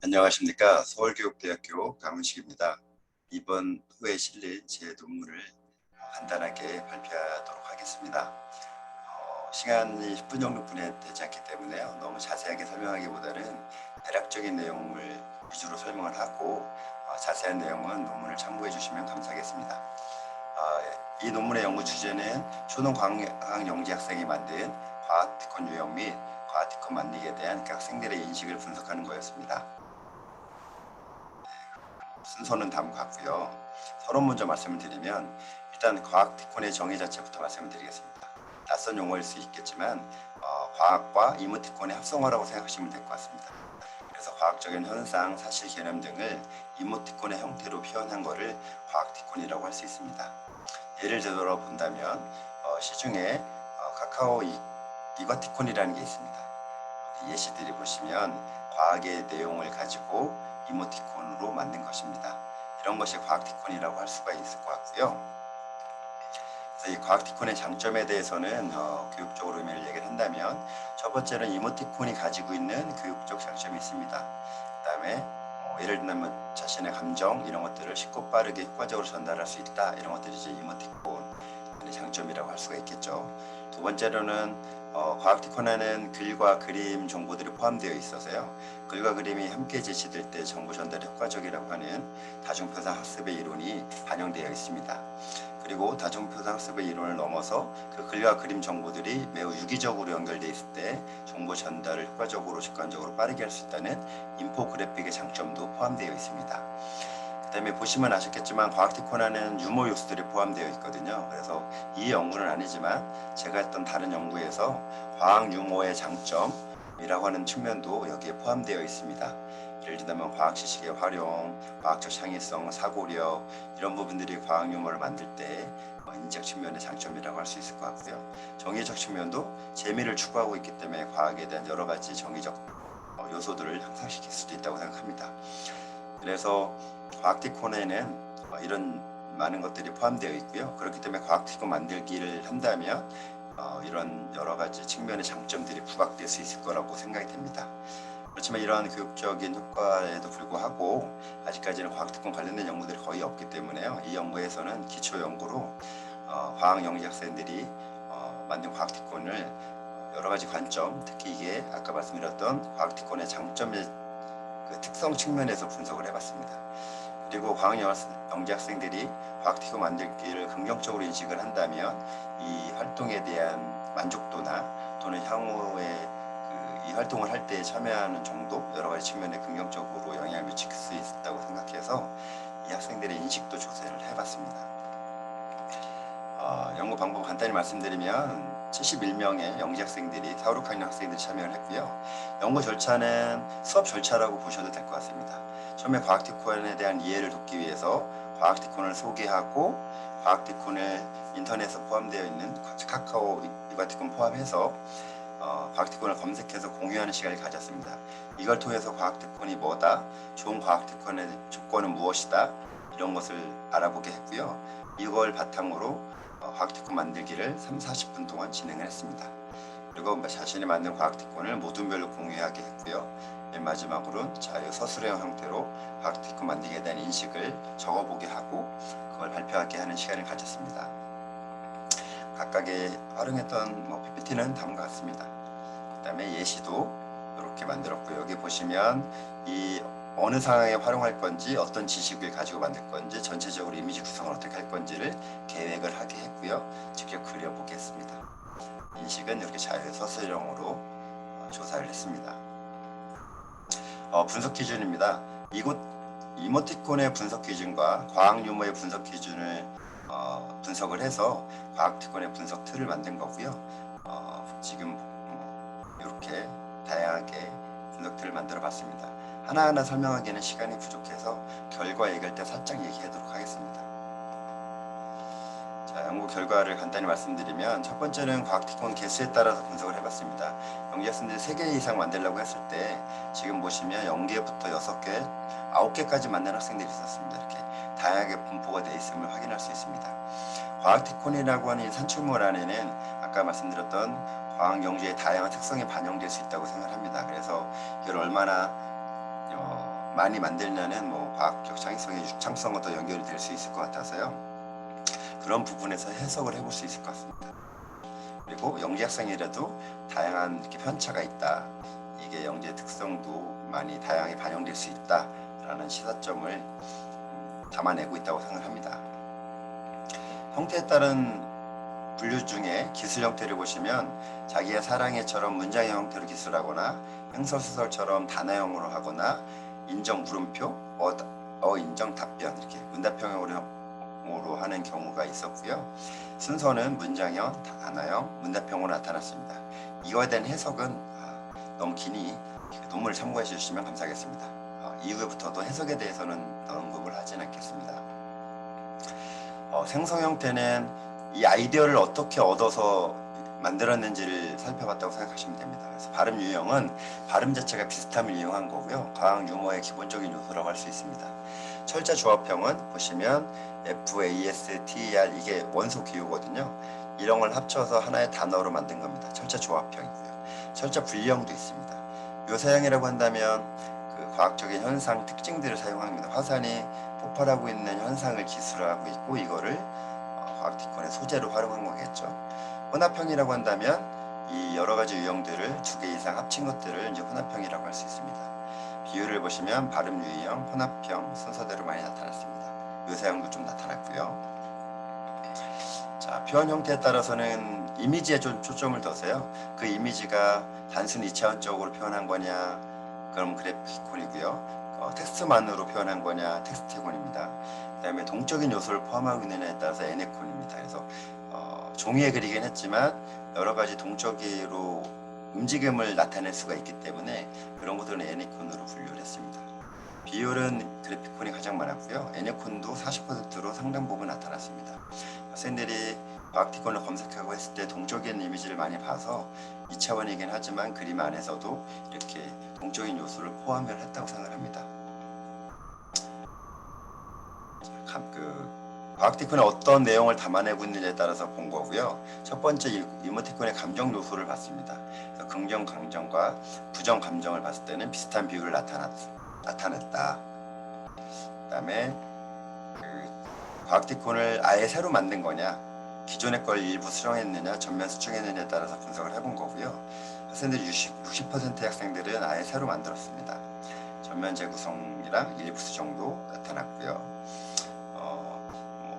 안녕하십니까. 서울교육대학교 강훈식입니다. 이번 후에 실린 제 논문을 간단하게 발표하도록 하겠습니다. 시간이 10분 정도 분해되지 않기 때문에요. 너무 자세하게 설명하기보다는 대략적인 내용을 위주로 설명을 하고 자세한 내용은 논문을 참고해 주시면 감사하겠습니다. 이 논문의 연구 주제는 초등과학 영재 학생이 만든 과학 티콘 유형 및 과학 티콘 만들기에 대한 그 학생들의 인식을 분석하는 거였습니다. 순서는 다음과 같고요. 서론 먼저 말씀을 드리면 일단 과학 티콘의 정의 자체부터 말씀을 드리겠습니다. 낯선 용어일 수 있겠지만 과학과 이모티콘의 합성어라고 생각하시면 될 것 같습니다. 그래서 과학적인 현상, 사실, 개념 등을 이모티콘의 형태로 표현한 것을 과학 티콘이라고 할 수 있습니다. 예를 들어 본다면 시중에 카카오 이과티콘이라는 게 있습니다. 예시들이 보시면 과학의 내용을 가지고 이모티콘으로 만든 것입니다. 이런 것이 과학티콘이라고 할 수가 있을 것 같고요. 그래서 이 과학티콘의 장점에 대해서는 교육적으로 의미를 얘기를 한다면 첫 번째는 이모티콘이 가지고 있는 교육적 장점이 있습니다. 그 다음에 예를 들면 자신의 감정 이런 것들을 쉽고 빠르게 효과적으로 전달할 수 있다. 이런 것들이 이제 이모티콘의 장점이라고 할 수가 있겠죠. 두 번째로는 과학티콘에는 글과 그림 정보들이 포함되어 있어서요. 글과 그림이 함께 제시될 때 정보 전달이 효과적이라고 하는 다중표상 학습의 이론이 반영되어 있습니다. 그리고 다중표상 학습의 이론을 넘어서 그 글과 그림 정보들이 매우 유기적으로 연결되어 있을 때 정보 전달을 효과적으로 직관적으로 빠르게 할 수 있다는 인포그래픽의 장점도 포함되어 있습니다. 그 다음에 보시면 아셨겠지만 과학티콘에는 유머 요소들이 포함되어 있거든요. 그래서 이 연구는 아니지만 제가 했던 다른 연구에서 과학 유머의 장점이라고 하는 측면도 여기에 포함되어 있습니다. 예를 들면 과학 지식의 활용, 과학적 창의성, 사고력 이런 부분들이 과학 유머를 만들 때 인적 측면의 장점이라고 할 수 있을 것 같고요. 정의적 측면도 재미를 추구하고 있기 때문에 과학에 대한 여러 가지 정의적 요소들을 향상시킬 수도 있다고 생각합니다. 그래서 과학티콘에는 이런 많은 것들이 포함되어 있고요. 그렇기 때문에 과학티콘 만들기를 한다면 이런 여러 가지 측면의 장점들이 부각될 수 있을 거라고 생각이 됩니다. 그렇지만 이러한 교육적인 효과에도 불구하고 아직까지는 과학티콘 관련된 연구들이 거의 없기 때문에요. 이 연구에서는 기초 연구로 과학영재 학생들이 만든 과학티콘을 여러 가지 관점, 특히 이게 아까 말씀드렸던 과학티콘의 장점의 그 특성 측면에서 분석을 해봤습니다. 그리고 과학영재 학생들이 과학티콘 만들기를 긍정적으로 인식을 한다면 이 활동에 대한 만족도나 또는 향후에 이 활동을 할 때 참여하는 정도 여러 가지 측면에 긍정적으로 영향을 미칠 수 있다고 생각해서 이 학생들의 인식도 조사를 해봤습니다. 연구 방법 간단히 말씀드리면 71명의 영재 학생들이 4, 6학년 학생들이 참여를 했고요. 연구 절차는 수업 절차라고 보셔도 될 것 같습니다. 처음에 과학티콘에 대한 이해를 돕기 위해서 과학티콘을 소개하고 과학티콘을 인터넷에 포함되어 있는 카카오 이과티콘 포함해서 과학티콘을 검색해서 공유하는 시간을 가졌습니다. 이걸 통해서 과학티콘이 뭐다, 좋은 과학티콘의 조건은 무엇이다 이런 것을 알아보게 했고요. 이걸 바탕으로 과학티콘 만들기를 30-40분 동안 진행을 했습니다. 그리고 자신이 만든 과학티콘을 모둠별로 공유하게 했고요. 맨 마지막으로는 자유 서술형 형태로 과학티콘 만들기에 대한 인식을 적어보게 하고 그걸 발표하게 하는 시간을 가졌습니다. 각각의 활용했던 PPT는 다음과 같습니다. 그 다음에 예시도 이렇게 만들었고 여기 보시면 이 어느 상황에 활용할 건지 어떤 지식을 가지고 만들 건지 전체적으로 이미지 구성을 어떻게 할 건지를 계획을 하게 했고요. 직접 그려보겠습니다. 인식은 이렇게 자유서술형으로 조사를 했습니다. 분석 기준입니다. 이모티콘의 분석 기준과 과학 유머의 분석 기준을 분석을 해서 과학티콘의 분석 틀을 만든 거고요. 지금 이렇게 다양하게 분석 틀을 만들어 봤습니다. 하나하나 설명하기에는 시간이 부족해서 결과 얘기할 때 살짝 얘기하도록 하겠습니다. 자, 연구 결과를 간단히 말씀드리면 첫 번째는 과학티콘 개수에 따라서 분석을 해봤습니다. 영재 학생들이 3개 이상 만들려고 했을 때 지금 보시면 0개부터 6개, 9개까지 만든 학생들이 있었습니다. 이렇게 다양하게 분포가 되어 있음을 확인할 수 있습니다. 과학티콘이라고 하는 산출물 안에는 아까 말씀드렸던 과학영재의 다양한 특성이 반영될 수 있다고 생각합니다. 그래서 이걸 얼마나 많이 만들면은 뭐 과학적 창의성의 유창성과 더 연결이 될 수 있을 것 같아서요. 그런 부분에서 해석을 해볼 수 있을 것 같습니다. 그리고 영재 학생이라도 다양한 이렇게 편차가 있다. 이게 영재의 특성도 많이 다양하게 반영될 수 있다라는 시사점을 담아내고 있다고 생각합니다. 형태에 따른 분류 중에 기술 형태를 보시면 자기의 사랑해처럼 문장의 형태로 기술하거나 행설수설처럼 단어형으로 하거나 인정 물음표, 인정 답변 이렇게 문답형으로 하는 경우가 있었고요. 순서는 문장형, 단어형, 문답형으로 나타났습니다. 이거에 대한 해석은 너무 기니 논문을 참고해 주시면 감사하겠습니다. 이후부터도 해석에 대해서는 언급을 하진 않겠습니다. 생성 형태는 이 아이디어를 어떻게 얻어서 만들었는지를 살펴봤다고 생각하시면 됩니다. 그래서 발음 유형은 발음 자체가 비슷함을 이용한 거고요. 과학 유머의 기본적인 요소라고 할 수 있습니다. 철자 조합형은 보시면 FASTER 이게 원소 기호거든요. 이런 걸 합쳐서 하나의 단어로 만든 겁니다. 철자 조합형이고요. 철자 분리형도 있습니다. 묘사형이라고 한다면 그 과학적인 현상 특징들을 사용합니다. 화산이 폭발하고 있는 현상을 기술하고 있고 이거를 과학티콘의 소재로 활용한 거겠죠. 혼합형이라고 한다면 이 여러 가지 유형들을 2개 이상 합친 것들을 이제 혼합형이라고 할 수 있습니다. 비율을 보시면 발음 유형, 혼합형 순서대로 많이 나타났습니다. 묘사형도 좀 나타났고요. 자, 표현 형태에 따라서는 이미지에 좀 초점을 둬서요. 그 이미지가 단순히 2차원적으로 표현한 거냐, 그럼 그래피콘이고요. 텍스트만으로 표현한 거냐, 텍스트콘입니다. 그 다음에 동적인 요소를 포함하고 있느냐에 따라서 에네콘입니다. 그래서 종이에 그리긴 했지만 여러 가지 동적으로 움직임을 나타낼 수가 있기 때문에 그런 것들은 에네콘으로 분류를 했습니다. 비율은 그래피콘이 가장 많았고요. 에네콘도 40%로 상당 부분 나타났습니다. 학생들이 과학티콘을 검색하고 했을 때 동적인 이미지를 많이 봐서 2차원이긴 하지만 그림 안에서도 이렇게 동적인 요소를 포함을 했다고 생각합니다. 과학티콘에 어떤 내용을 담아내고 있는지에 따라서 본 거고요. 첫 번째 이모티콘의 감정 요소를 봤습니다. 긍정 감정과 부정 감정을 봤을 때는 비슷한 비율을 나타냈다. 그 다음에 과학티콘을 아예 새로 만든 거냐, 기존의 걸 일부 수정했느냐, 전면 수정했느냐에 따라서 분석을 해본 거고요. 학생들 60%의 학생들은 아예 새로 만들었습니다. 전면 재구성이랑 일부 수정도 나타났고요.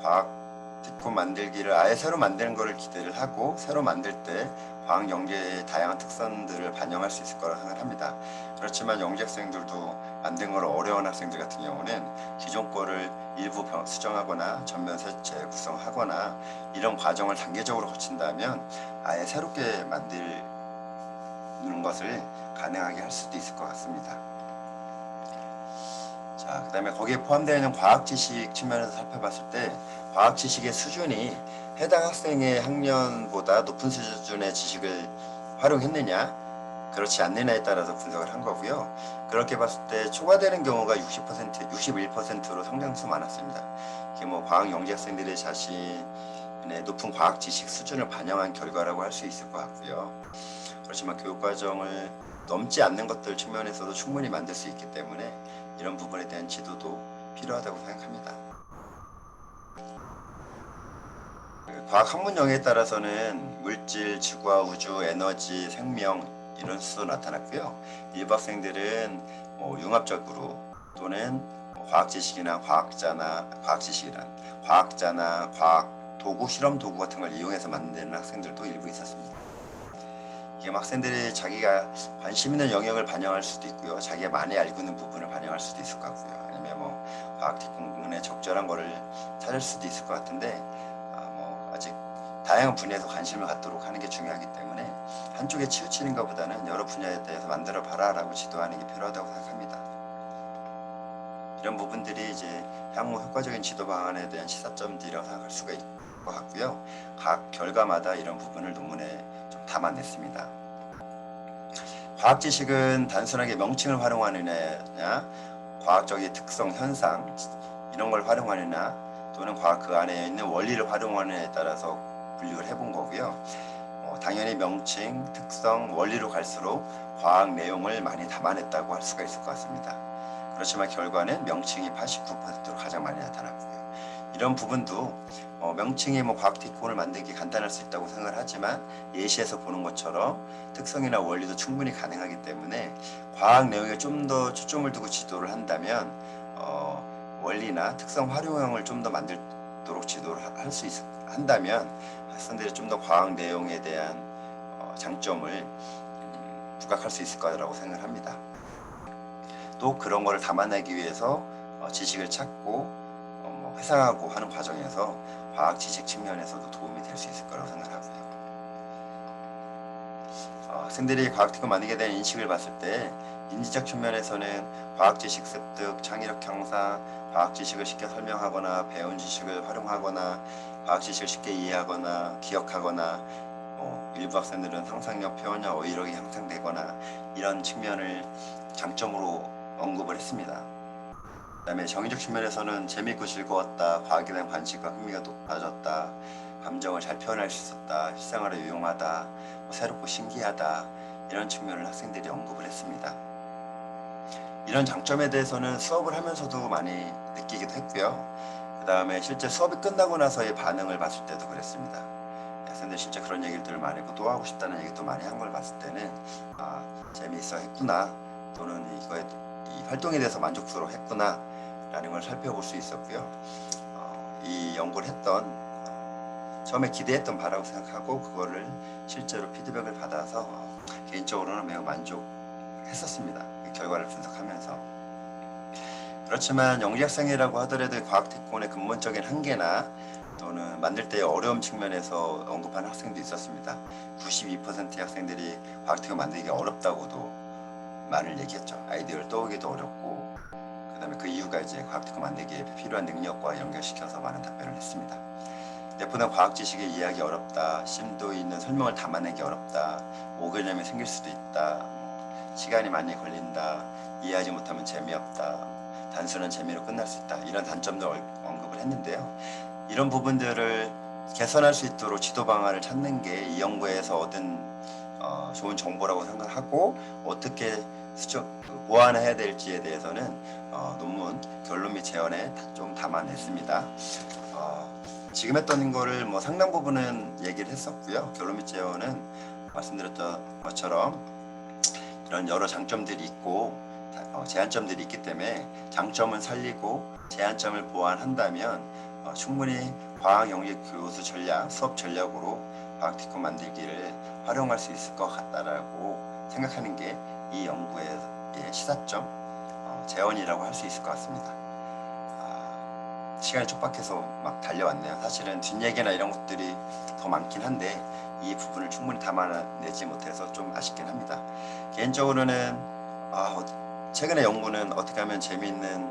과학티콘 만들기를 아예 새로 만드는 것을 기대를 하고 새로 만들 때 과학 영재의 다양한 특성들을 반영할 수 있을 거라고 생각합니다. 그렇지만 영재 학생들도 만든 걸 어려운 학생들 같은 경우는 기존 거를 일부 수정하거나 전면 재구성하거나 이런 과정을 단계적으로 거친다면 아예 새롭게 만드는 것을 가능하게 할 수도 있을 것 같습니다. 자, 그 다음에 거기에 포함되어 있는 과학 지식 측면에서 살펴봤을 때 과학 지식의 수준이 해당 학생의 학년보다 높은 수준의 지식을 활용했느냐 그렇지 않느냐에 따라서 분석을 한 거고요. 그렇게 봤을 때 초과되는 경우가 60%, 61%로 상당수 많았습니다. 이게 뭐 과학 영재 학생들의 자신의 높은 과학 지식 수준을 반영한 결과라고 할 수 있을 것 같고요. 그렇지만 교육 과정을 넘지 않는 것들 측면에서도 충분히 만들 수 있기 때문에 이런 부분에 대한 지도도 필요하다고 생각합니다. 과학 학문 영역에 따라서는 물질, 지구와 우주, 에너지, 생명 이런 수도 나타났고요. 일부 학생들은 융합적으로 또는 과학 지식이나 과학자나 과학 도구, 실험 도구 같은 걸 이용해서 만드는 학생들도 일부 있었습니다. 이게 학생들이 자기가 관심 있는 영역을 반영할 수도 있고요. 자기가 많이 알고 있는 부분을 반영할 수도 있을 것 같고요. 아니면 과학티콘에 적절한 거를 찾을 수도 있을 것 같은데 아직 다양한 분야에서 관심을 갖도록 하는 게 중요하기 때문에 한쪽에 치우치는 것보다는 여러 분야에 대해서 만들어 봐라라고 지도하는 게 필요하다고 생각합니다. 이런 부분들이 이제 향후 효과적인 지도 방안에 대한 시사점들이라고 생각할 수가 있을 것 같고요. 각 결과마다 이런 부분을 논문에 좀 담아냈습니다. 과학 지식은 단순하게 명칭을 활용하느냐, 과학적인 특성, 현상 이런 걸 활용하느냐, 또는 과학 그 안에 있는 원리를 활용하느냐에 따라서 분류를 해본 거고요. 당연히 명칭, 특성, 원리로 갈수록 과학 내용을 많이 담아냈다고 할 수가 있을 것 같습니다. 그렇지만 결과는 명칭이 89%로 가장 많이 나타났고요. 이런 부분도 명칭이 과학 티콘을 만들기 간단할 수 있다고 생각을 하지만 예시에서 보는 것처럼 특성이나 원리도 충분히 가능하기 때문에 과학 내용에 좀 더 초점을 두고 지도를 한다면 원리나 특성 활용형을 좀 더 만들도록 지도를 할 수 한다면 학생들이 좀 더 과학 내용에 대한 장점을 부각할 수 있을 거라고 생각을 합니다. 또 그런 거를 담아내기 위해서 지식을 찾고 회상하고 하는 과정에서 과학 지식 측면에서도 도움이 될 수 있을 거라고 생각하고요. 학생들이 과학 티콘 만들게 된 인식을 봤을 때 인지적 측면에서는 과학 지식 습득, 창의력 향상, 과학 지식을 쉽게 설명하거나 배운 지식을 활용하거나 과학 지식을 쉽게 이해하거나 기억하거나 일부 학생들은 상상력, 표현력, 어휘력이 향상되거나 이런 측면을 장점으로 언급을 했습니다. 그다음에 정의적 측면에서는 재미있고 즐거웠다, 과학에 대한 관심과 흥미가 높아졌다, 감정을 잘 표현할 수 있었다, 실생활에 유용하다, 새롭고 신기하다 이런 측면을 학생들이 언급을 했습니다. 이런 장점에 대해서는 수업을 하면서도 많이 느끼기도 했고요. 그 다음에 실제 수업이 끝나고 나서의 반응을 봤을 때도 그랬습니다. 학생들 실제 그런 얘기들을 많이 하고 또 하고 싶다는 얘기도 많이 한 걸 봤을 때는 재미있어 했구나, 또는 이 활동에 대해서 만족스러워 했구나 라는 걸 살펴볼 수 있었고요. 이 연구를 했던 처음에 기대했던 바라고 생각하고 그거를 실제로 피드백을 받아서 개인적으로는 매우 만족했었습니다. 결과를 분석하면서. 그렇지만 영재학생이라고 하더라도 과학 티콘의 근본적인 한계나 또는 만들 때의 어려움 측면에서 언급한 학생도 있었습니다. 92%의 학생들이 과학 티콘 만들기 어렵다고도 말을 얘기했죠. 아이디어를 떠오기도 어렵고, 그 다음에 그 이유가 이제 과학 티콘 만들기에 필요한 능력과 연결시켜서 많은 답변을 했습니다. 내포된 과학 지식을 이해하기 어렵다, 심도 있는 설명을 담아내기 어렵다, 오개념이 생길 수도 있다, 시간이 많이 걸린다, 이해하지 못하면 재미없다, 단순한 재미로 끝날 수 있다, 이런 단점도 언급을 했는데요. 이런 부분들을 개선할 수 있도록 지도 방안을 찾는 게 이 연구에서 얻은 좋은 정보라고 생각하고, 어떻게 보완해야 될지에 대해서는 논문 결론 및 제언에 좀 담아냈습니다. 지금 했던 거를 상당 부분은 얘기를 했었고요. 결론 및 제언은 말씀드렸던 것처럼 이런 여러 장점들이 있고 제한점들이 있기 때문에 장점을 살리고 제한점을 보완한다면 충분히 과학 영역 교수 전략, 수업 전략으로 과학 티콘 만들기를 활용할 수 있을 것 같다라고 생각하는 게 이 연구의 시사점, 제언이라고 할 수 있을 것 같습니다. 시간이 촉박해서 막 달려왔네요. 사실은 뒷얘기나 이런 것들이 더 많긴 한데 이 부분을 충분히 담아내지 못해서 좀 아쉽긴 합니다. 개인적으로는 최근의 연구는 어떻게 하면 재미있는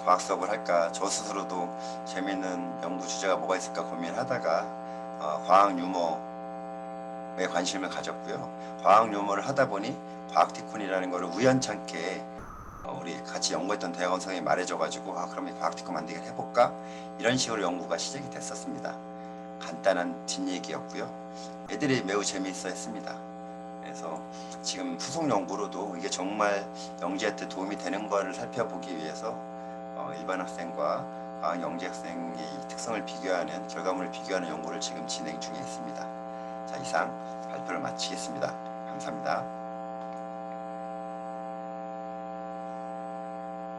과학 수업을 할까, 저 스스로도 재미있는 연구 주제가 뭐가 있을까 고민하다가 과학 유머에 관심을 가졌고요. 과학 유머를 하다 보니 과학 티콘이라는 것을 우연찮게 우리 같이 연구했던 대학원 선생님이 말해줘가지고 그럼 과학 티콘 만들기를 해볼까? 이런 식으로 연구가 시작이 됐었습니다. 간단한 뒷얘기였고요. 애들이 매우 재미있어 했습니다. 그래서 지금 후속 연구로도 이게 정말 영재한테 도움이 되는 거를 살펴보기 위해서 일반 학생과 과학 영재 학생의 특성을 비교하는, 결과물을 비교하는 연구를 지금 진행 중에 있습니다. 자, 이상 발표를 마치겠습니다. 감사합니다.